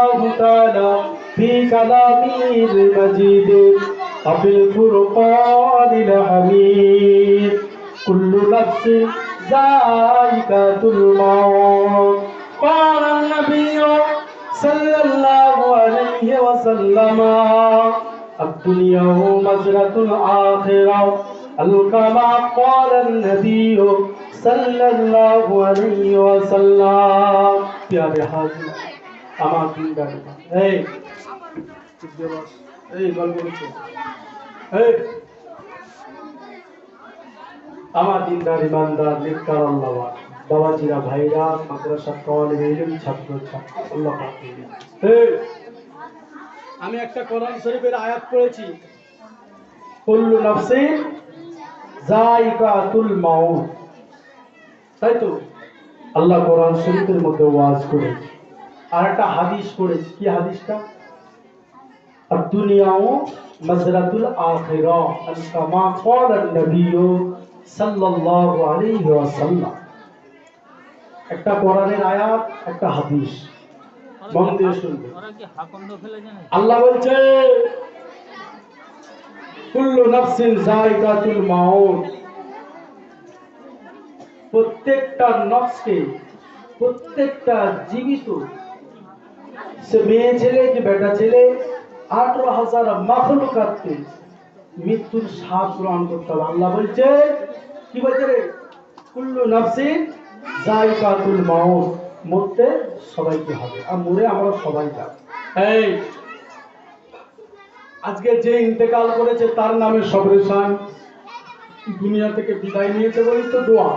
الله تعالى في كلامه المجيد وفي الفرقان الحميد كل نفس ذائقة الموت قال النبي صلى الله عليه وسلم الدنيا مزرعة الآخرة كما قال النبي صلى الله عليه وسلم प्यारे हाजिर আমার দিনদার এই গল্প হচ্ছে আমার দিনদার ইমানদার নেককার আল্লাহ বাবাজিরা ভাইরা মাদ্রাসা তালিবে ইলম ছাত্র ছাত্রী আল্লাহ পাক আমি একটা কোরআন শরীফের আয়াত পড়েছি কুল্লু নাফসিন যায়িকাতুল মাউত তাই তো আল্লাহ কোরআন শরীফের মধ্যে ওয়াজ করেছে আর একটা হাদিস পড়েছি কি হাদিসটা الدنيا مزرعة الآخرة كما قال النبي صلى الله عليه وسلم একটা কোরআনের আয়াত একটা হাদিস মন দিয়ে শুনবে আল্লাহ বলছে কুল্লু নাফসিন যায়িকাতুল মাউত প্রত্যেকটা নফসকে প্রত্যেকটা জীবিত সে মেয়ে ছেলে কি বেটা ছেলে 18,000 মাখলুকাতকে মৃত্যুর স্বাদ গ্রহণ করতে হবে আল্লাহ বলছে কি বলছে রে কুল্লু নাফসিন যায়িকাতুল মাউত মরতে সবাইকে হবে আর মরে আমরা সবাই যাব এই আজকে যে ইন্তেকাল করেছে তার নামে সবরেশান দুনিয়া থেকে বিদায় নিয়েছে বলি তো দোয়া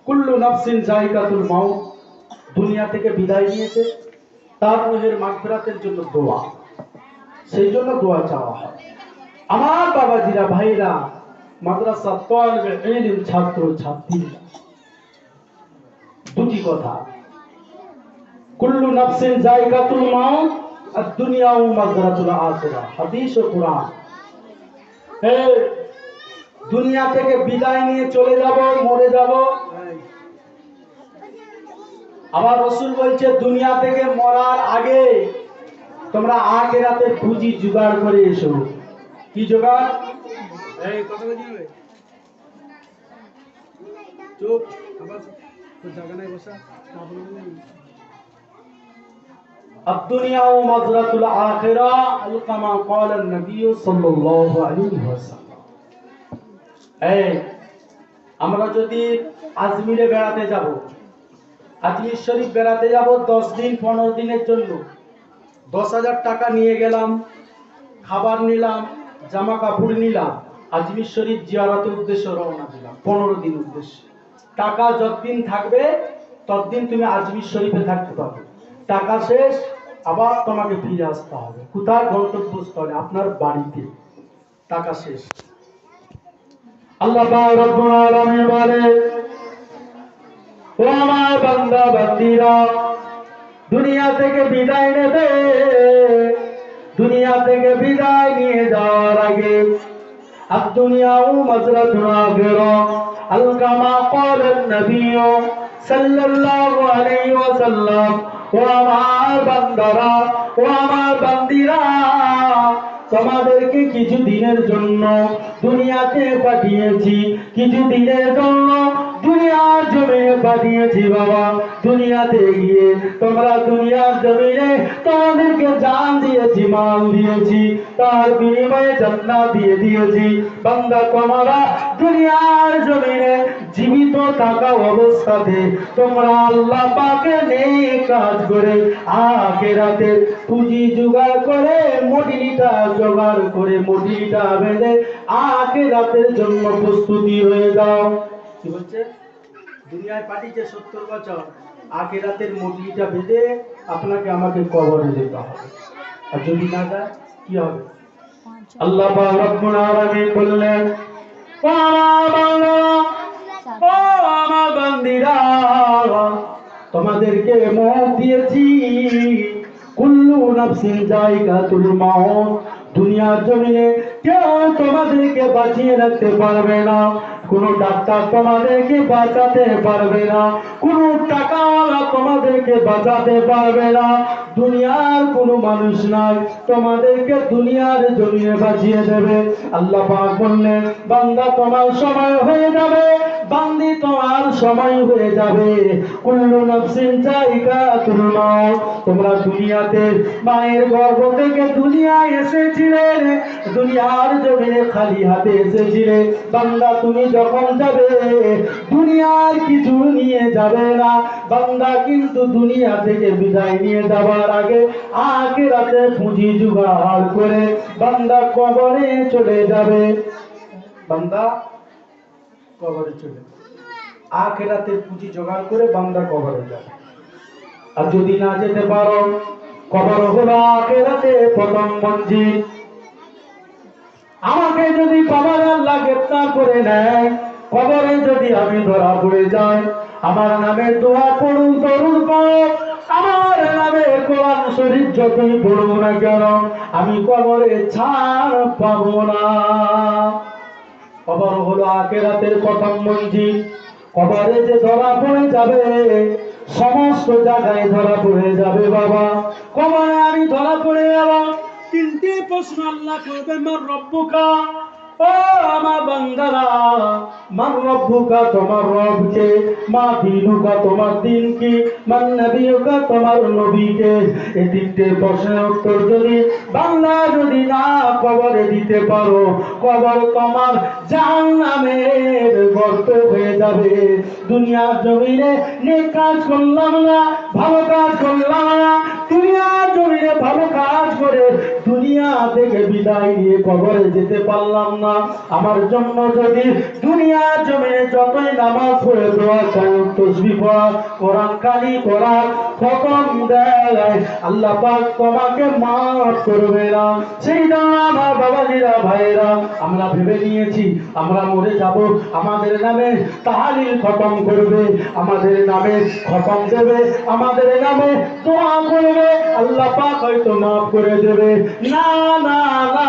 কুল্লু নাফসিন যায়িকাতুল মাউত দুনিয়া থেকে বিদায় নিয়েছে তার রূহের মাগফিরাতের জন্য দোয়া সেই জন্য দোয়া চাওয়া হয় আমার বাবাজিরা ভাইরা মাদ্রাসা তালিবে ইলম ছাত্র ছাত্রী দুটি কথা কুল্লু নাফসিন যায়িকাতুল মাউত আর দুনিয়া ও মাযরাতুল আখিরা হাদিস ও কুরআন দুনিয়া থেকে বিদায় নিয়ে চলে যাব মরে যাব আমার রাসূল বলছে দুনিয়া থেকে মরার আগে তোমরা আখিরাতের পুঁজি জোগাড় করে এসো কি জোগাড় এই কথা বুঝিবে চুপ আবার তো জায়গা নাই বসা الدنيا مزرعة الآخرة كما قال النبي صلى الله عليه وسلم আমরা যদি আজমিরে বেড়াতে যাব আজমির শরীফ বেড়াতে যাব 10 দিন 15 দিনের জন্য 10,000 টাকা নিয়ে গেলাম খাবার নিলাম জামা কাপড় নিলাম আজমির শরীফ জিয়ারতের উদ্দেশ্যে রওনা দিলাম 15 দিন উদ্দেশ্যে টাকা যতদিন থাকবে ততদিন তুমি আজমির শরীফে থাকতে পারবে টাকা শেষ আবার তোমাকে ফিরে আসতে হবে কোথায় গন্তব্যস্থলে আপনার বাড়িতে টাকা শেষ আল্লাহ পাক রব্বুল আলামিন বলে ও আমার বান্দা বান্দীরা দুনিয়া থেকে বিদায় নেবে দুনিয়া থেকে বিদায় নিয়ে যাওয়ার আগে الدنيا مزرعة الآخرة كما قال النبي صلى الله عليه وسلم ও আমার বান্দারা ও আমার বান্দিরা তোমাদেরকে কিছু দিনের জন্য দুনিয়াতে পাঠিয়েছি কিছু দিনের জন্য দুনিয়ার জমিনে পাঠিয়েছি বাবা দুনিয়াতে গিয়ে তোমরা দুনিয়ার জমিনে তোমাদেরকে জান দিয়েছি মাল দিয়েছি তার বিনিময়ে জান্নাত দিয়ে দিয়েছি বান্দা তোমরা দুনিয়ার জমিনে জীবিত থাকা অবস্থাতে তোমরা আল্লাহ পাকের নেক কাজ করে আখিরাতের পুঁজি জোগাড় করে মডিলিটা জোগাড় করে মডিলিটা বেঁধে আখিরাতের জন্য প্রস্তুতি হয়ে যাও কি বলছে দুনিয়ায় পাঠিয়েছে 70 বছর আখিরাতের মডিলিটা বেঁধে আপনাকে আমাকে কবরে যেতে হবে আর যদি না যায় কি হবে আল্লাহ পাক রব্বুল আলামিন বললেন ও আমার বান্দীরা তোমাদেরকে মত দিয়েছি কুল্লু নাফসিন যায়িকাতুল মাউত দুনিয়ার জমিনে কেউ তোমাদেরকে বাঁচিয়ে রাখতে পারবে না, কোন ডাক্তার তোমাদেরকে বাঁচাতে পারবে না, কোন টাকাওয়ালা তোমাদেরকে বাঁচাতে পারবে না, দুনিয়ার কোন মানুষ নাই তোমাদেরকে দুনিয়ার জমিনে বাঁচিয়ে দেবে। আল্লাহ পাক বললেন, বান্দা তোমার সময় হয়ে যাবে, বান্দি তোমার সময় হয়ে যাবে। কুল্লু নাফসিন যায়িকাতুল মাউত। তোমরা দুনিয়াতে মায়ের গর্ভ থেকে দুনিয়ায় এসেছিলে, দুনিয়ার জমিনে খালি হাতে এসেছিলে। বান্দা তুমি যখন যাবে দুনিয়ার কিছু নিয়ে যাবে না। বান্দা কিন্তু দুনিয়া থেকে বিদায় নিয়ে যাবার আগে আখিরাতে পুঁজি জোগাড় করে বান্দা কবরে চলে যাবে। বান্দা কবরে চলে যাবে, আখিরাতের পুঁজি জোগাড় করে বান্দা কবরে যাবে। আর যদি না যেতে পারো, কবর হলো আখিরাতে প্রথম মঞ্জিল। আমাকে যদি কবরে আল্লাহ গ্রেফতার করে নেয়, কবরে যদি আমি ধরা পড়ে যাই, আমার নামে দোয়া পড়ুন দরুদ পড়ো, আমার নামে কোরআন শরীফ যতই পড়ুন না কেন, আমি কবরে ছাড় পাবো না। কবর হলো আখিরাতের প্রথম মঞ্জিল। কবরে যে ধরা পড়ে যাবে, সমস্ত জায়গায় ধরা পড়ে যাবে বাবা। কবরে আমি ধরা পড়ে যাব, তিনটি প্রশ্ন আল্লাহ করবে, মার রব্বুকা, ও আমার বান্দারা, মার রব্বুকা তোমার রবকে, মা দীনুকা তোমার দিন কি, মান নবিয়ুকা তোমার নবীকে। এই তিনটে প্রশ্নের উত্তর যদি বান্দা যদি না কবরে দিতে পারো, কবর তোমার জাহান্নামের গর্ত হয়ে যাবে। দুনিয়ার জমিনে নেক কাজ করলাম না, ভালো কাজ করলাম না, দুনিয়ার জমিনে ভালো কাজ করে দুনিয়া থেকে বিদায় নিয়ে কবরে যেতে পারলাম না। আমার জন্য যদি দুনিয়ার জমিনে যতই নামাজ পড়ে, দোয়া চাই, তাসবিহ পড়া, কোরআন কালি পড়া, খতম দেয়, আল্লাহ পাক তোমাকে মাফ করবে না। সেই জন্য আমার বাবাজিরা ভাইরা, আমরা ভেবে নিয়েছি আমরা মরে যাব, আমাদের নামে তাহলিল খতম করবে, আমাদের নামে খতম দেবে, আমাদের নামে দোয়া করবে, আল্লাহ পাক হয়তো মাফ করে দেবে। না না না,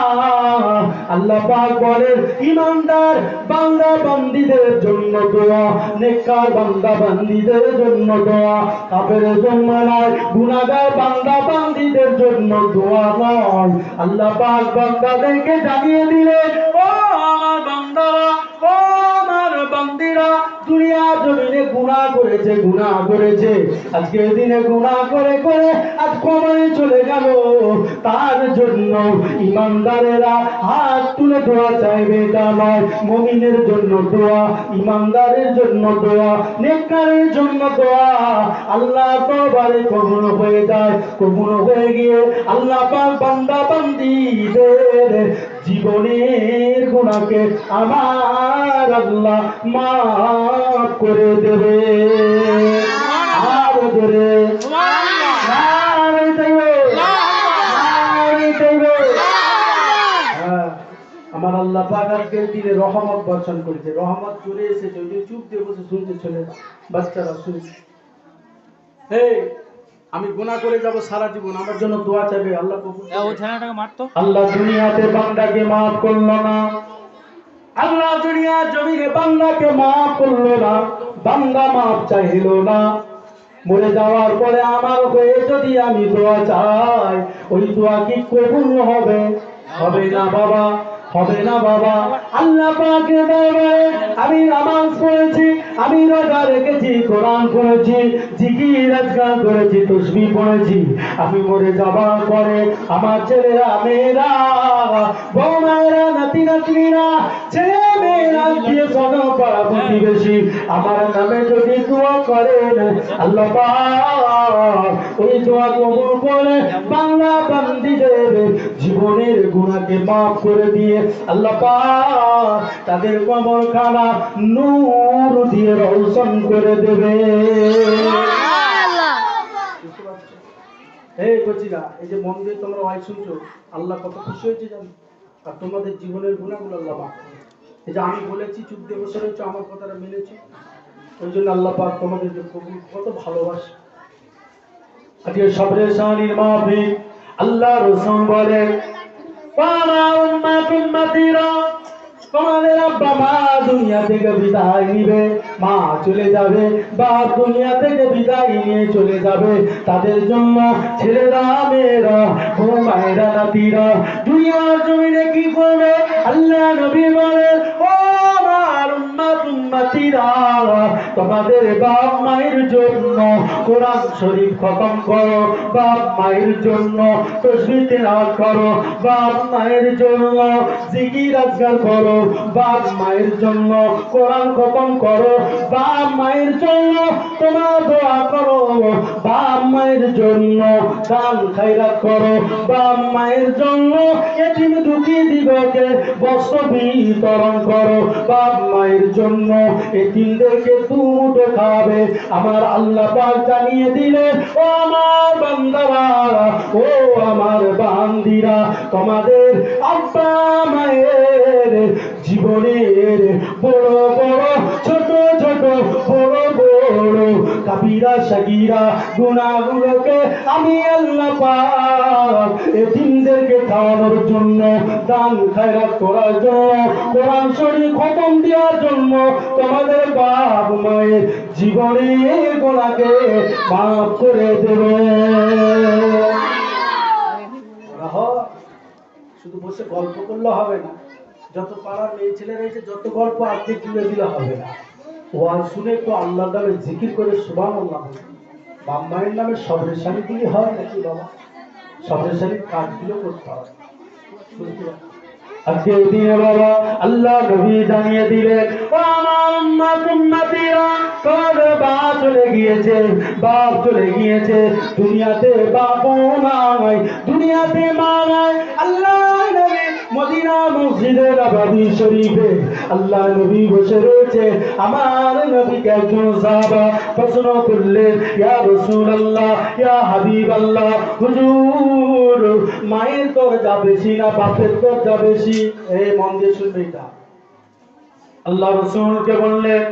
আল্লাহ পাক বলেন ঈমানদার বান্দা বান্দীদের জন্য দোয়া, নেককার বান্দা বান্দীদের জন্য দোয়া, কাফেরের জন্য নয়, গুনাহগার বান্দা বান্দীদের জন্য দোয়া নয়। আল্লাহ পাক বান্দাদেরকে জানিয়ে দিলে, ও আমার বান্দারা, ও আমার বান্দীরা, দুনিয়া জমিনে গুনাহ করেছে, গুনাহ করেছে, আজকে দিনে গুনাহ করে করে আজ কবরে চলে গেল, তার জন্য ঈমানদারেরা হাত তুলে দোয়া চাইবে, এটা নয়। মুমিনের জন্য দোয়া, ঈমানদারের জন্য দোয়া, নেককারের জন্য দোয়া আল্লাহ দরবারে কবুল হয়ে যায়। কবুল হয়ে গিয়ে আল্লাহ পাক বান্দা বান্দীদের জীবনের গুনাহকে আমার আল্লাহ মাফ করে দেবে। আর ধরে আমার আল্লাহ পাক আজকের দিনে রহমত বর্ষণ করেছে, রহমত চলে এসেছে। ওই যে চুপ দিয়ে বসে শুনছে ছেলে বাচ্চারা শুনছে, হে আমি গুনাহ করে যাব সারা জীবন, আমার জন্য দোয়া চাইবে, আল্লাহ কবুল করবে। ওই ছেলেটাকে মারতো। আল্লাহ দুনিয়াতে বান্দাকে maaf করলো না, আল্লাহ দুনিয়ার জমিনে বান্দাকে maaf করলো না, বান্দা maaf চাইলো না। মরে যাওয়ার পরে আমার হয়ে যদি আমি দোয়া চাই, ওই দোয়া কি কবুল হবে? হবে না বাবা, হবে না বাবা। আল্লাহ পাকের দরবারে আমি নামাজ পড়েছি, আমি রোজা রেখেছি, কোরআন পড়েছি, জিকির আজকার করেছি, তাসবিহ পড়েছি, আমি মরে যাবার পরে আমার ছেলেরা মেয়েরা, বউ মায়েরা, নাতি নাতনিরা, ছেলে মেয়েরা, আত্মীয় স্বজন পাড়া প্রতিবেশী আমার নামে যদি দোয়া করেন, আল্লাহ পাক ওই দোয়া কবুল করে বাংলা বান্দীদের জীবনের গুনাহকে মাফ করে দিয়ে আল্লাহ পাক তাদের কবরখানা নূর দিয়ে রওশন করে দেবে। এই বচিরা, এই যে মন দিয়ে তোমরা ওয়াজ শুনছো, আল্লাহ কত খুশি হয়েছে জানো? আর তোমাদের জীবনের গুনাহগুলো আল্লাহ মাফ করে। এই যে আমি বলেছি, চুপ দিয়ে বসে রয়েছো, আমার কথাটা মেনেছো, ওই জন্য আল্লাহ পাক তোমাদেরকে কত ভালোবাসে। আজকে সবরে শানির মাহফিল, আল্লাহ রাসূল বলেন তোমাদের আব্বা মা দুনিয়া থেকে বিদায় নিবে, মা চলে যাবে, বাপ দুনিয়া থেকে বিদায় নিয়ে চলে যাবে, তাদের জন্য ছেলেরা মেয়েরা ও মায়েরা নাতিরা দুনিয়ার জমিনে কি করবে? আল্লাহ নবী বলেন, ও আমার উম্মত উম্মতিরা, তোমাদের বাপ মায়ের জন্য কোরআন শরীফ খতম করো, বাপ মায়ের জন্য তাসবিহ তিলাওয়াত করো, বাপ মায়ের জন্য জিকির আজকার করো, বাপ মায়ের জন্য কোরআন খতম করো, বাপ মায়ের জন্য তোমার দোয়া করো, বাপ মায়ের জন্য দান খায়রাত করো, বাপ মায়ের জন্য এতিম দুঃখী দিগকে বস্ত্র বিতরণ করো, বাপ মায়ের জন্য এতিমদেরকে দুমুঠো খাবে। আমার আল্লাহ পাক জানিয়ে দিলেন, ও আমার বান্দারা, ও আমার বান্দিরা, তোমাদের আব্বা মায়ের জীবনের বড় বড় ছোট ছোট বড় বড় কাবিরা সাগীরা গুনাহগুলোকে আমি আল্লাহ পাক এতিমদেরকে খাওয়ানোর জন্য, দান খায়রাত করার জন্য, কোরআন শরীফ খতম দেওয়ার জন্য, তোমাদের বাপ মায়ের জীবনের গুনাহকে মাফ করে দেব। শুধু বসে গল্প করলে হবে না, যত পাড়ার মেয়ে ছেলেরা এসে যত গল্প আপনি তুলে দিলে হবে না, ওয়াজ শুনে একটু আল্লাহর নামে জিকির করে সুবহানাল্লাহ, বাপ মায়ের নামে সবরের সাথে দিলে হয় নাকি বাবা? সবরের সাথে কাজগুলো করতে হবে। আজকে দিনে বাবা আল্লাহ নবী জানিয়ে দিলেন, ও আমার উম্মত উম্মতিরা, তোমাদের বাপ চলে গিয়েছে, বাপ চলে গিয়েছে, দুনিয়াতে বাপও নাই, দুনিয়াতে মা নাই। আল্লাহ নবী মদিনা মসজিদে নববী শরীফে আল্লাহ নবী বসে রয়েছে। আমার নবীকে একজন সাহাবা প্রশ্ন করলেন, ইয়া রাসূলুল্লাহ, ইয়া হাবিবাল্লাহ, হুজুর মায়ের দরজা বেশি না বাপের দরজা বেশি? এই মন দিয়ে শুনবে এটা। আল্লাহ রাসূলকে বললেন,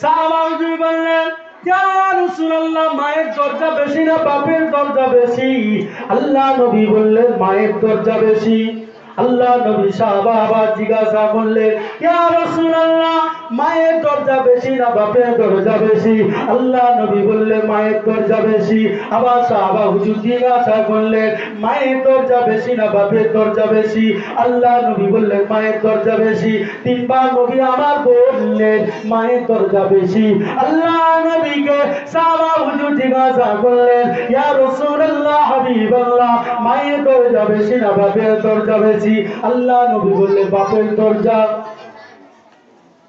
সাহাবা হুজুর বললেন, ইয়া রাসূলুল্লাহ, মায়ের দরজা বেশি না বাপের দরজা বেশি? আল্লাহ নবী বললেন, মায়ের দরজা বেশি। আল্লাহ নবী সাহাবা আবার জিজ্ঞাসা করলেন, ইয়া রাসূলুল্লাহ, মায়ের দরজা বেশি না বাপের দরজা বেশি? আল্লাহ নবী বললেন, মায়ের দরজা বেশি। আবার সাহাবা হুজুর জিজ্ঞাসা করলেন, মায়ের দরজা বেশি না বাপের দরজা বেশি? আল্লাহ নবী বললেন, মায়ের দরজা বেশি। তিনবার নবী আমার বললেন, মায়ের দরজা বেশি। আল্লাহ নবীকে সাহাবা হুজুর জিজ্ঞাসা করলেন, ইয়া রাসূলুল্লাহ, হাবিবাল্লাহ, মায়ের দরজা বেশি না বাপের দরজা বেশি? আল্লাহ নবী বললেন, বাপের দরজা।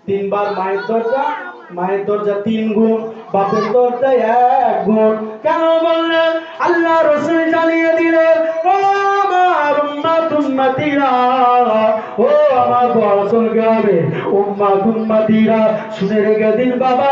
তিনবার মায়ের দরজা, মায়ের দরজা 3 গুণ, বাপের দরজা 1 গুণ। কেন বললেন? আল্লাহ রাসূল জানিয়ে দিলেন, ও আমার উম্মত উম্মতিরা, ও আমার বড়সল গ্রামে উম্মত উম্মতিরা, শুনে রেখে দিন বাবা,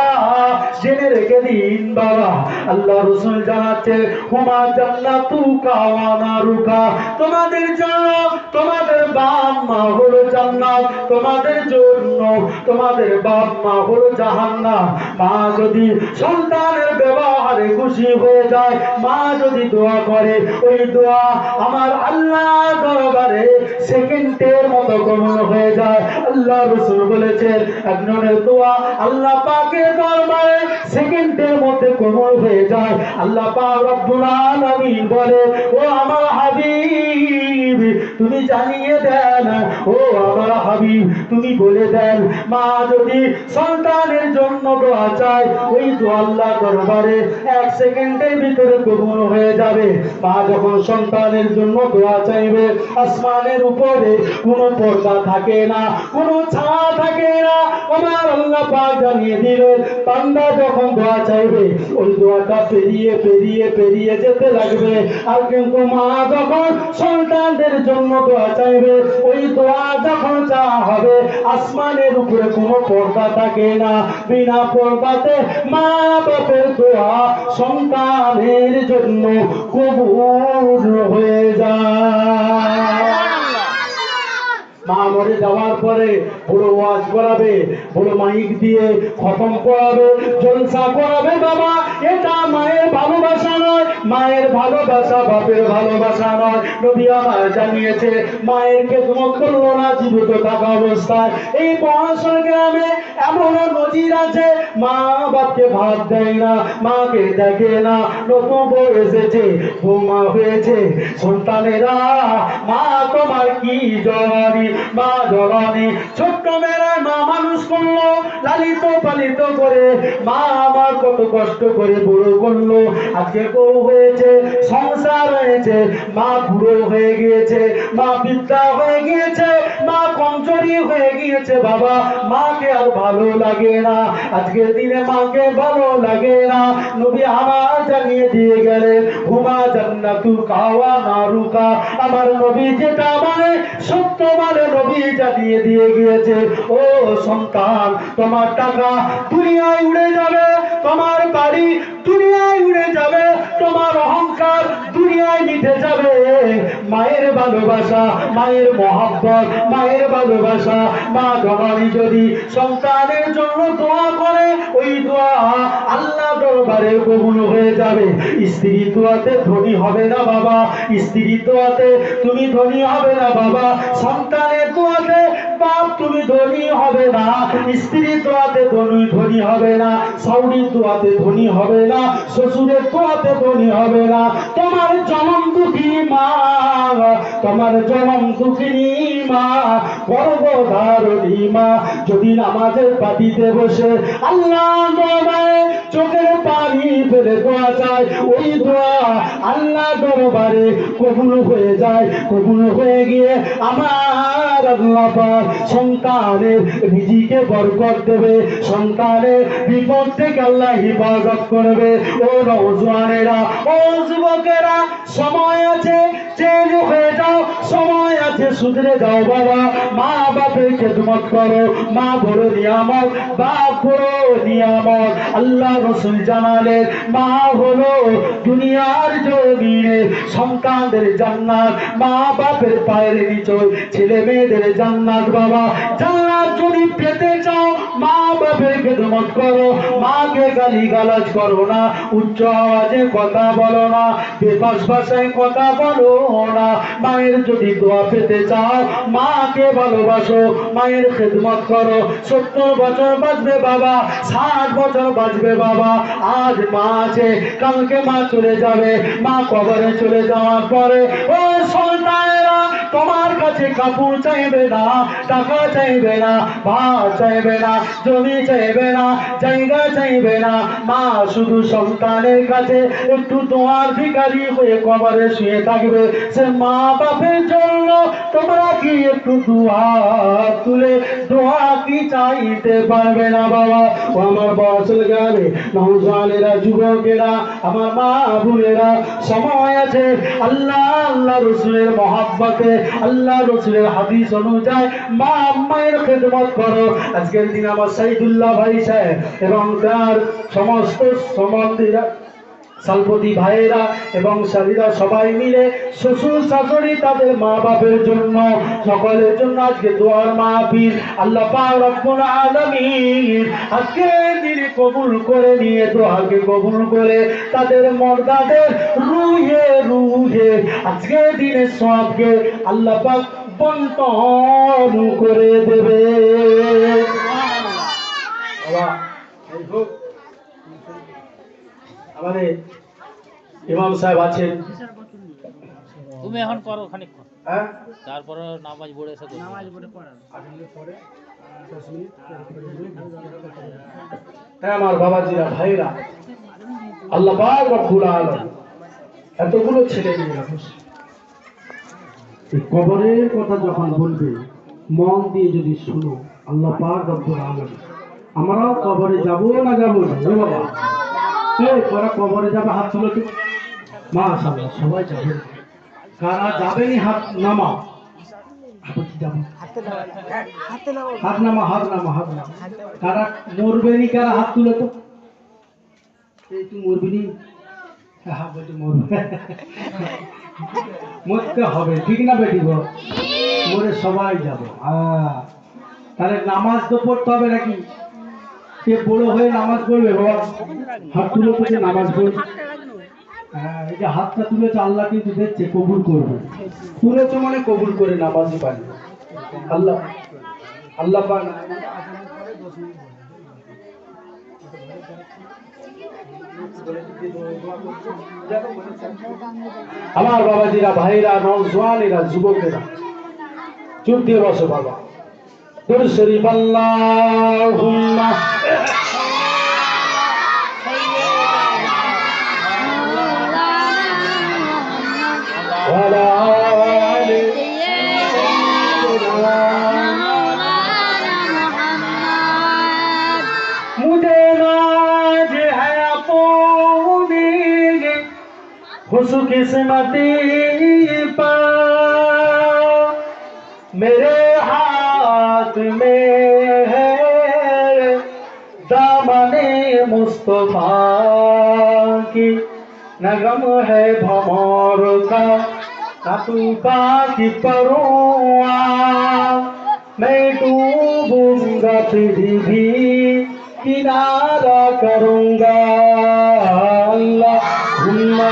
জেনে রেখে দিন বাবা। আল্লাহ রাসূল জানাচ্ছে, হুমা জান্নাতু কাওয়ানারুকা, তোমাদের জন্য তোমাদের বাপ মা হলো জান্নাত, তোমাদের জন্য তোমাদের বাপ মা হলো জাহান্নাম। মা যদি সন্তানের ব্যবহারে খুশি হয়ে যায়, মা যদি দোয়া করে, ওই দোয়া আমার আল্লাহ দরবারে সেকেন্ডের মতো কবুল হয়ে যায়। আল্লাহ রাসূল বলেছেন, একজনের দোয়া আল্লাহ পাকের দরবারে সেকেন্ডের মধ্যে কবুল হয়ে যায়। আল্লাহ পাক রব্বুল আলামিন বলে, ও আমার হাবিব, তুমি জানিয়ে দেন, ও আমার হাবিব তুমি বলে দেন, মা যদি সন্তানের জন্য দোয়া চায়, ওই দোয়া আল্লাহ দরবারে 1 সেকেন্ডের ভিতরে কবুল হয়ে যাবে। মা যখন সন্তানের জন্য দোয়া চাইবে, আসমানের উপরে কোনো পর্দা থাকে না, কোনো ছায়া থাকে না। আমার আল্লাহ পাক জানিয়ে দিলেন, বান্দা যখন দোয়া চাইবে, ওই দোয়াটা পেরিয়ে পেরিয়ে পেরিয়ে যেতে লাগবে। আর কিন্তু মা যখন সন্তানদের জন্য দোয়া চাইবে, ওই দোয়া যখন চাওয়া হবে, আসমানের উপরে কোনো পর্দা থাকে না, বিনা পর্দাতে মা বাপের দোয়া সন্তানের জন্য কবুল হয়ে যায়। মা মরে যাওয়ার পরে বড় ওয়াজ করাবে, বড় মাইক দিয়ে খতম করাবে, জলসা করাবে বাবা, এটা মায়ের ভালোবাসা নয়, মায়ের ভালোবাসা বাপের ভালোবাসা নয়। নবী আমার জানিয়েছে মায়ের খেদমত করলো না জীবিত থাকা অবস্থায়। এই পড়াশোনা গ্রামে এমন নজির আছে, মা বাপকে ভাত দেয় না, মাকে দেখে না, নতুন বউ এসেছে, বৌমা হয়েছে, সন্তানেরা মা তোমার কি জননী, মা জননী। ছোট্ট মেয়েরায় মা মানুষ করলো, লালিত পালিত করে মা আমার কত কষ্ট করে বড় করলো। আজকে বউ হয়েছে, সংসার হয়েছে, মা বুড়ো হয়ে গিয়েছে, মা বৃদ্ধা হয়ে গিয়েছে, মা কমজোরি হয়ে গিয়েছে। বাবা মাকে আর ভালো লাগে না, আজকের দিনে মাকে ভালো লাগে না। নবী আমার জানিয়ে দিয়ে গেলেন হুমা জান্নাতুকা ওয়া নারুকা। আমার নবী যেটা মানে সত্য মানে নবী জানিয়ে দিয়ে গিয়েছে, ও সন্তান তোমার টাকা দুনিয়ায় উড়ে যাবে, তোমার বাড়ি দুনিয়ায় উড়ে যাবে, তোমার অহংকার দুনিয়ায় মিটে যাবে। মায়ের ভালোবাসা, মায়ের মহব্বত, মায়ের ভালোবাসা, মা জননী যদি সন্তানের জন্য দোয়া করে, ওই দোয়া আল্লাহ দরবারে কবুল হয়ে যাবে। স্ত্রীর দোয়াতে ধনী হবে না বাবা, স্ত্রীর দোয়াতে তুমি ধনী হবে না বাবা, সন্তানের দোয়াতে বাপ তুমি ধনী হবে না, স্ত্রীর দোয়াতে ধনী হবে না, শাশুড়ির দোয়াতে ধনী হবে না, শ্বশুরের দোয়াতে ধনী হবে না। তোমার জনম দুঃখিনী মা, তোমার জনম দুঃখিনী মা, গর্ভধারিণী মা যদি নামাজের পাটিতে বসে আল্লাহ দরবারে চোখের পানি ফেলে দোয়া চায়, ওই দোয়া আল্লাহ দরবারে কবুল হয়ে যায়। কবুল হয়ে গিয়ে আমার আল্লাহ পাক সন্তানের রিজিকে বরকত দেবে, সন্তানের বিপদ থেকে আল্লাহ হিফাজত করবে। ও নওজওয়ানেরা, ও যুবকেরা, সময় আছে, চেঞ্জ হয়ে যাও, সময় আছে, সুধরে যাও বাবা। মা বাপের খেদমত করো, মা বড় নিয়ামত, বাপ বড় নিয়ামত। আল্লাহ রসুল জানালেন মা হলো দুনিয়ার জমিনে সন্তানদের জান্নাত, মা বাপের পায়ের নিচয় ছেলে মেয়েদের জান্নাত। বাবা জান্নাত যদি পেতে চাও মা বাপের খেদমত করো, মাকে গালি গালাজ করো না, উচ্চ আওয়াজে কথা বলো না, বেফাস ভাষায় কথা বলো না। মায়ের যদি দোয়া পেতে চাও মাকে ভালোবাসো, মায়ের খেদমত করো। 70 বছর বাঁচবে বাবা, 60 বছর বাঁচবে বাবা। আজ মা আছে, কালকে মা চলে যাবে। মা কবরে চলে যাওয়ার পরে ও সন্তানেরা তোমার কাছে কাপড় চাইবে না, টাকা চাইবে না, ভাত চাইবে না, জমি চাইবে না, জায়গা চাইবে না। মা শুধু সন্তানের কাছে একটু দোয়ার ভিখারি হয়ে কবরে শুয়ে থাকবে। সে মা বাপের জন্য তোমরা কি একটু দোয়া তুলে দোয়া কি চাইতে পারবে না বাবা? ও আমার বছর গেলে নওজওয়ানেরা, যুবকেরা, আমার মা বোনেরা, সময় আছে। আল্লাহ আল্লাহ রসুলের মহাব্বতে, আল্লাহ রসুলের হাদিস অনুযায়ী মা মায়ের খেদমত করো। আজকের দিন আমার সাইদুল্লাহ ভাই সাহেব এবং তার সমস্ত সম্বন্ধীরা, সালপতি ভাইয়েরা এবং শালীরা সবাই মিলে শ্বশুর শাশুড়ি তাদের মা বাপের জন্য, সকলের জন্য আজকে দোয়ার মাহফিল। আল্লাহ পাক রব্বুল আলামিন আজকে দিনে কবুল করে নিয়ে দোয়াকে কবুল করে তাদের মর্দাদের রুহে রুহে আজকে দিনে সবকে আল্লাহ পাক বন্টন করে দেবে। আমাদের ইমাম সাহেব আছেন, তুমি এখন করো খানিকক্ষণ, হ্যাঁ তারপরে নামাজ পড়ে এসে নামাজ পড়ে হ্যাঁ আমার বাবাজিরা, ভাইরা, আল্লাহ পাক রব্বুল আলামিন এতগুলো ছেলে মেয়েরা এই কবরের কথা যখন বলবে মন দিয়ে যদি শুনো, আল্লাহ পাক রব্বুল আলামিন আমরাও কবরে যাবো না যাবো না? ও বাবা, তোরা কবরে যাবে, হাত তুলো তো। মাশাআল্লাহ সবাই যাবে। কারা যাবেনি হাত নামাও। হাত নামা, হাত নামা, হাত নামা। কারা মরবেনি, কারা হাত তুলো তো। এই তুই মরবিনি, হ্যাঁ বলছি মরবে, মরতে হবে, ঠিক না বেটি গো? মরে সবাই যাবো। তাহলে নামাজ তো পড়তে হবে নাকি? কে বড় হয়ে নামাজ পড়বে বাবা? হাত তুলে তুলে নামাজ পড়বে। হ্যাঁ, এই যে হাতটা তুলেছে আল্লাহ কিন্তু দেখছে, কবুল করবে। তুলেছে মানে কবুল করে নামাজই পারবে। আল্লাহ আল্লাহ পাক আমার বাবাজিরা, ভাইরা, নওজওয়ানেরা, যুবকেরা, চুপ দিয়ে বসো বাবা। দুরূদ শরীফ আল্লাহুম্মা ওয়ালা আলি সাইয়্যিদিনা मुझे नाज है अपनी खुशकिस्मती पर, मेरे हाथ में है दामने मुस्तफा की, न गम है भमर का न तूफा की परवा, मैं डूबूंगा फिर भी किनारा करूंगा। अल्लाहुम्मा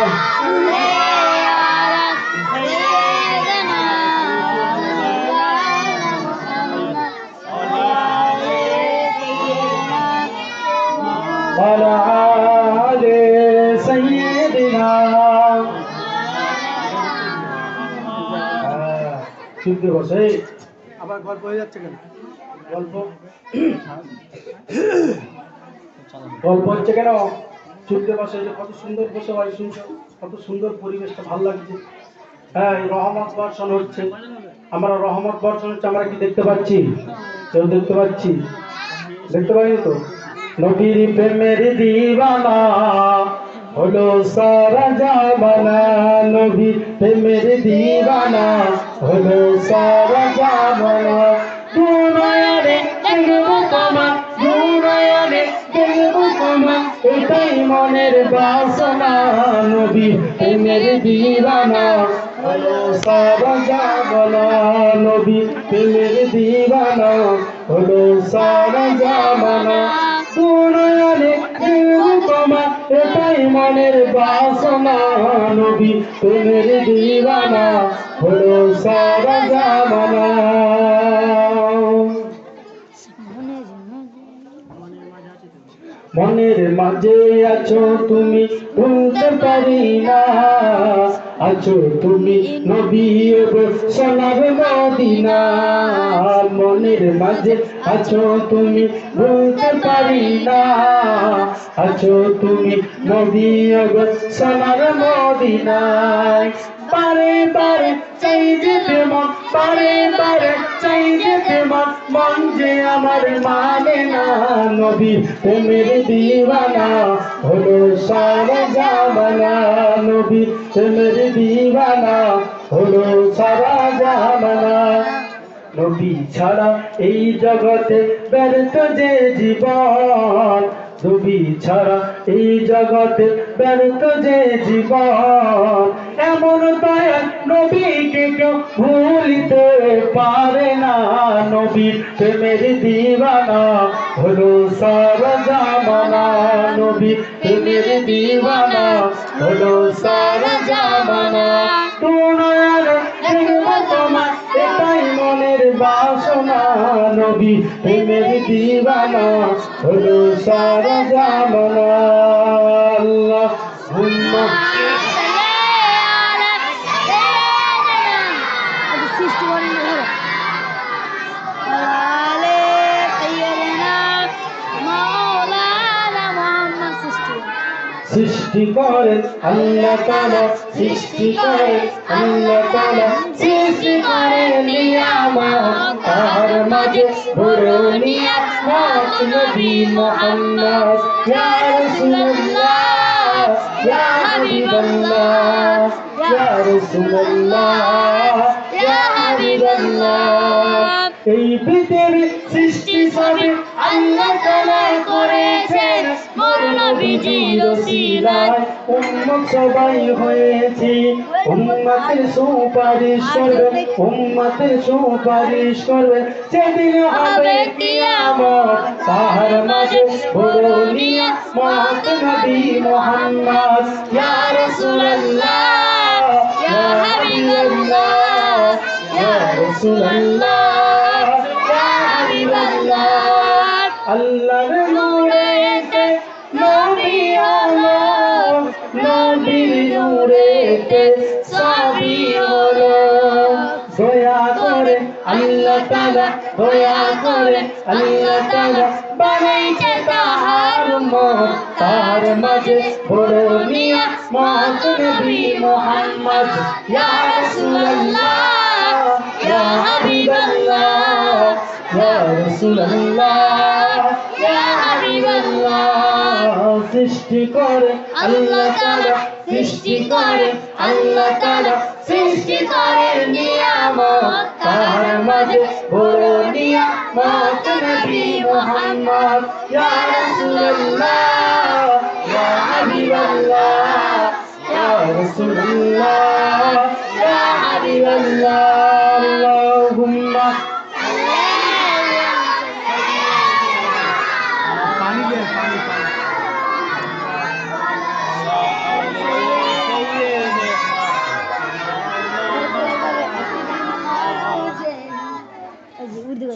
वाला आले सय्यिदिना। শুনতে বসে আবার গল্প হয়ে যাচ্ছে কেন? গল্প গল্প হচ্ছে কেন? শুনতে বসে, যে কত সুন্দর বসে ভাই শুনছো, কত সুন্দর পরিবেশটা, ভালো লাগছে। হ্যাঁ, রহমত বর্ষণ হচ্ছে, আমরা রহমত বর্ষণ হচ্ছে, আমরা কি দেখতে পাচ্ছি? কেউ দেখতে পাচ্ছি? দেখতে পাইনি তো। নবীর প্রেমের দিওয়ানা হলো সারা জামানা, নবীর প্রেমের দিওয়ানা হলো সারা জামানা। দুনিয়ারে দেখবো তোমার, দুনিয়ারে দেখবো তোমার, এটাই মনের বাসনা, নবীর প্রেমের দিওয়ানা হলো সারা জামানা, নবীর প্রেমের দিওয়ানা হলো সারা জামানা। দুনিয়ারে দেখবো তোমার, এটাই মনের বাসনা, নবীর প্রেমের দিওয়ানা হলো সারা জামানা। মনের মাঝে আছো তুমি, ভুলতে পারি না, আছো তুমি নবী গো সোনার মদিনা। মনের মাঝে আছো তুমি, ভুলতে পারি না, আছো তুমি নবী গো সোনার মদিনায়। বারে বারে চাই যেতে মন, বারে বারে চাই যেতে মন, মন যে আমার মানে না, নবী প্রেমের দিওয়ানা হলো সারা জামানা, নবী প্রেমের দিওয়ানা হলো সারা জামানা। নবী ছাড়া এই জগতে ব্যর্থ যে জীবন, নবী ছাড়া এই জগতে ব্যর্থ যে জীবন, এমন দয়াল নবীকে কেউ ভুলিতে পারে না, নবীর প্রেমের দিওয়ানা হলো সারা জামানা, নবীর প্রেমের দিওয়ানা হলো সারা জামানা। দুনিয়ারে দেখবো তোমার, এটাই মনের বাসনা, নবী প্রেমের দিওয়ানা হলো সারা জামানা। আল্লাহুম্মা সৃষ্টি করেন আল্লাহ তাআলা, সৃষ্টি করেন আল্লাহ তাআলা, সৃষ্টি করেন নিয়ামত, তার মাঝে বড় নিয়ামত নবী মুহাম্মদ। ইয়া রাসূলুল্লাহ, ইয়া হাবিবাল্লাহ, ইয়া রাসূলুল্লাহ, ইয়া হাবিবাল্লাহ। এই পৃথিবীর সৃষ্টি সবই আল্লাহ তাআলা করেছেন, নবীজির ওসিলায় উম্মত সবাই হয়েছি উম্মতের সুপারিশ করবে উম্মতের সুপারিশ করবে যেদিন হবে কিয়ামত তাহার মাঝে বড় নিয়ামত নবী মুহাম্মদ ইয়া রাসূলুল্লাহ ইয়া হাবিবাল্লাহ ইয়া রাসূলুল্লাহ ইয়া হাবিবাল্লাহ আল্লাহর নূরেতে নবী হলো নবীর নূরেতে সাবি হলো দয়া করে আল্লাহ তাআলা দয়া করে আল্লাহ তাআলা বানাইছে তাহার উম্মত তার মাঝে বড় নিয়ামত নবী মুহাম্মদ ইয়া রাসূলুল্লাহ ইয়া হাবিবাল্লাহ ইয়া রাসূলুল্লাহ ইয়া হাবিবাল্লাহ সৃষ্টি করে আল্লাহ তাআলা সৃষ্টি করে আল্লাহ তাআলা সৃষ্টি করে নিয়ামত তার মাঝে বড় নিয়ামত নবী মুহাম্মদ ইয়া রাসূলুল্লাহ ইয়া হাবিবাল্লাহ ইয়া রাসূলুল্লাহ ইয়া হাবিবাল্লাহ আল্লাহুম্মা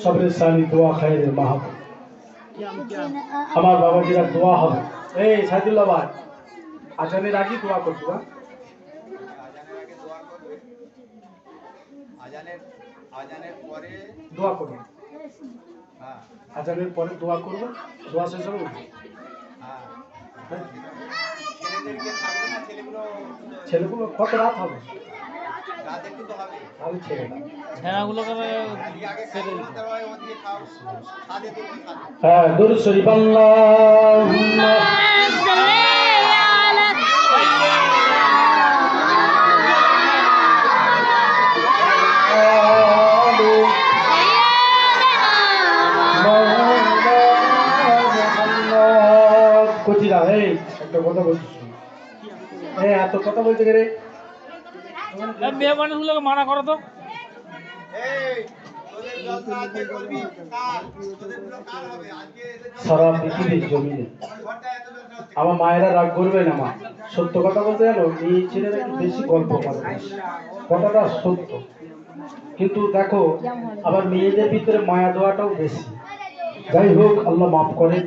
सबरे सानी दुआ खैर माहब আমার বাবাজিরা দোয়া হবে এই সাইদুল্লাহ ভাই আজানের আগে দোয়া করছো আজানের পরে দোয়া করব হ্যাঁ আজানের পরে দোয়া করব দোয়া শেষ হবে ছেলেদেরকে থাকবে না ছেলেগুলো কত রাত হবে রাতে কিন্তু হবে তাহলে ছেড়ে দাও ছেনাগুলোকে আগে ছেড়ে দিতে খাওয়াতে হয় ওদিকে খাও সাদে তুমি খাও হ্যাঁ দুরূদ শরীফ আল্লাহুম্মা কোচিরা এই একটা কথা বলছিস এই এত কথা বলতে গেলে মেয়ে মানুষগুলোকে মানা করো তো এই তোদের জলসা আছে বলবি কাল তোদের পুরো কাল হবে আজকে সারা পৃথিবীর জমিনে ঘরটা এত জলসা হচ্ছে আমার মায়েরা রাগ করবে না মা সত্য কথা বলতে জানো এই ছেলেরা একটু বেশি গল্প করে কথাটা সত্য কিন্তু দেখো আবার মেয়েদের ভিতরে মায়া দেওয়াটাও বেশি যাই হোক আল্লাহ মাফ করে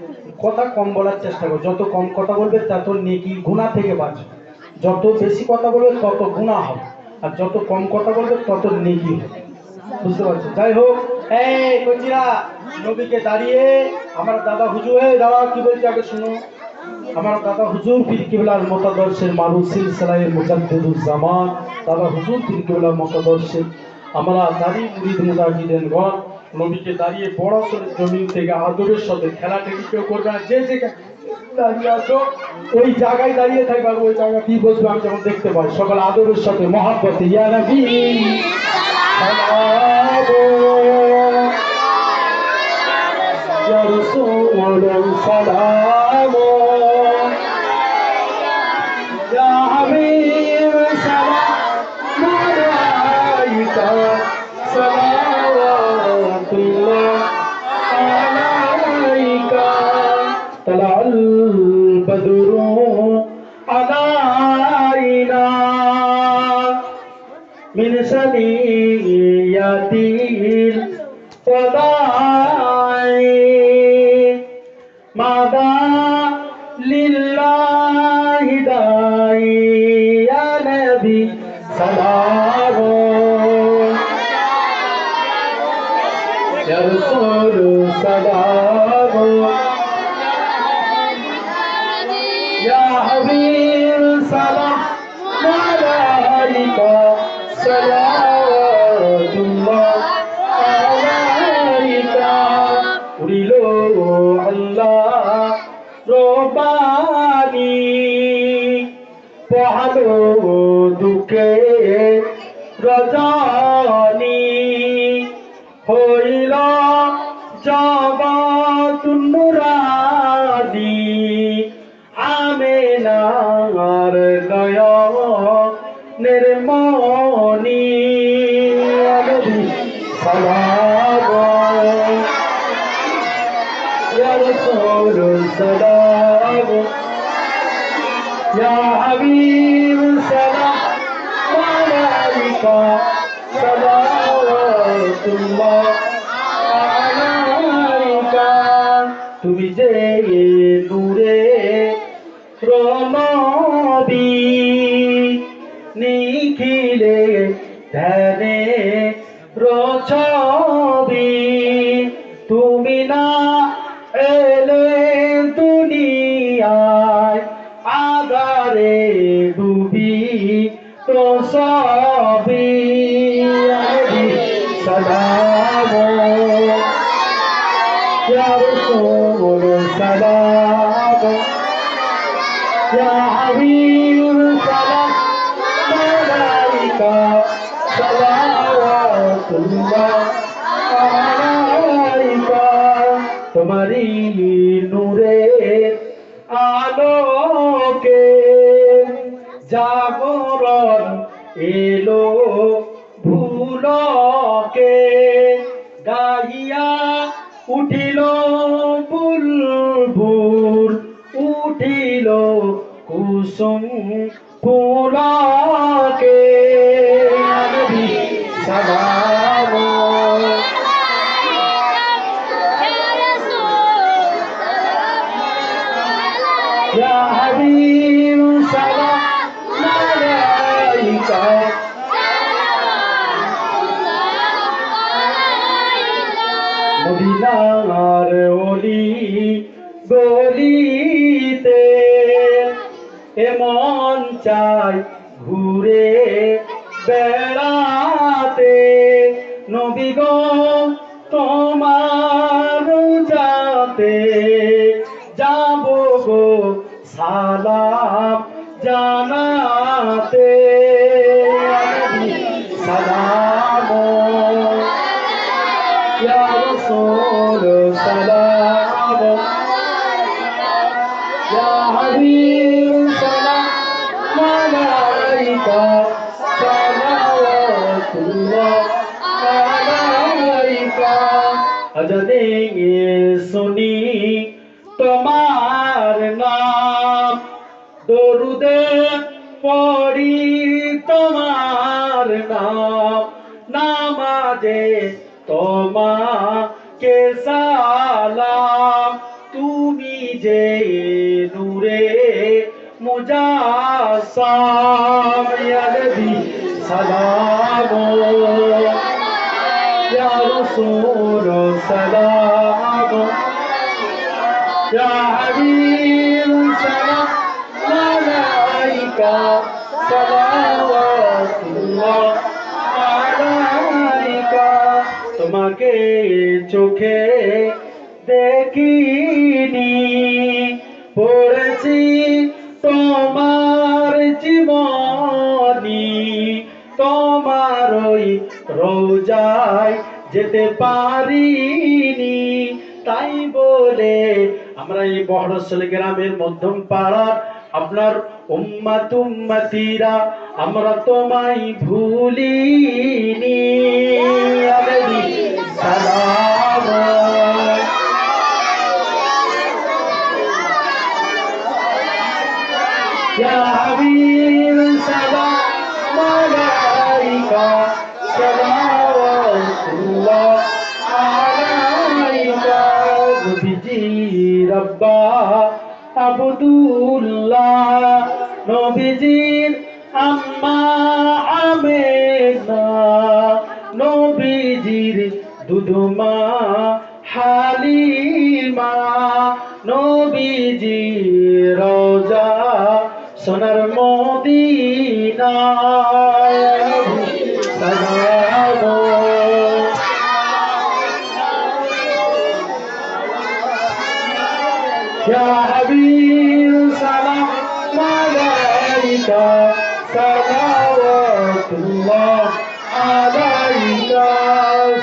কথা কম বলার চেষ্টা করো যত কম কথা বলবে তত নেকি গুনাহ থেকে বাঁচবে যত বেশি কথা বলবে তত গুনাহ হবে আর যত কম কথা বলবে তত নেকি হবে বুঝতে পারছো যাই হোক এই কচিরা নবীকে দাঁড়িয়ে আমার দাদা হুজুর দাদা কি বলছে আগে শুনো আমার দাদা হুজুর পীর কিবলার মতাদর্শের মানুষ সিলসিলায়ে মুজাদ্দিদুজ জামান দাদা হুজুর পীর কিবলার মতাদর্শে আমরা দাঁড়ি মুরিদ মুজাহিদিনগণ নবীকে দাঁড়িয়ে বড় করে জমিন থেকে আদরের সাথে খেলাটেলি কেউ করবে না যে দাঁড়িয়ে আসো ওই জায়গায় দাঁড়িয়ে থাকবে ওই জায়গা কি বসবে আমি যেমন দেখতে পাই সকাল আদরের সাথে মহাব্বতে ইয়া নবী ইয়া রাসূল সালাম ইয়া হাবিব সালাম আলাইকা সালাওয়াতুল্লাহ আলাইকা তালাল বদরু আলাইনা মিন সানিয়াতিল ওয়াদাই মাদা লিল্লাহি দাই ইয়া নবী সালাম ইয়া রাসূল সালাম ইয়া হাবিব সালাম আলাইকা সালাওয়াতুল্লাহ আলাইকা উড়িল আল্লাহ রব্বানি পহালো দুঃখে রজনী হইল জগৎ নুরানি سلام يا رسول سلام يا حبيب سلام عليك صلوات الله عليك তুমি যে নূরে প্রণবী নিখিলে ধ্যানে রছবি তুমি না এলে দুনিয়ায় আধারে ডুবি প্রসবি সালাম ইয়া রাসূল সালাম ইয়া হাবিব সালাম আলাইকা সালাওয়াতুল্লাহ আলাইকা তোমারি নূরে আলোকে জাগরণ এলো ভুলকে গাহিয়া উঠিল বুলবুল উঠিল কুসুম ফুলকে নবী সালাম ইয়া হাবিব সালাম আলাইকা মদিনার অলি গলিতে এমন চাই ঘুরে বেড়াতে নবী গো তোমার যাতে যাব গো সালাম জানাতে সালাম ইয়া রাসূল সালাম ইয়া হাবিব সালাম আলাইকা সালাওয়াতুল্লাহ আলাইকা আজানে শুনি তোমার নাম দরুদে পড়ি তোমার নাম নামাজে তোমাকে সালাম তুমি যে নূরে মুজাসসাম ইয়া নবী সালাম ইয়া রাসূল সালাম ইয়া হাবিব সালাম আলাইকা সালাওয়াতুল্লাহ আলাইকা তোমাকে চোখে দেখিনি পড়েছি তোমার জীবনী তোমার ওই রোজায় যেতে পারিনি তাই বলে আমরা এই বহরসল গ্রামের মধ্যম পাড়ার আপনার উম্মাত উম্মতিরা আমরা তোমায় ভুলিনি আলাইহি সালাম ইয়া হাবিব সালাম আলাইকা সালাওয়াতুল্লাহ আলাইকা নবীজি রব্বা আব্দুল্লাহ নবীজির আম্মা আমেনা নবীজির দুধমা হালিমা নবীজি রওজা সোনার মদিনা সালাম ইয়া হাবিব সালাম আলাইকা সালাওয়াতুল্লাহ আলাইকা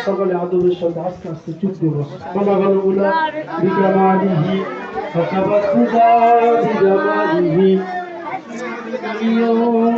সকলে আদবের সাথে আস্তে আস্তে চুপ দেব বালাগাল উলা বিকামালিহি ফাকাবাত খুদা বিজামালিহি ইয়ুম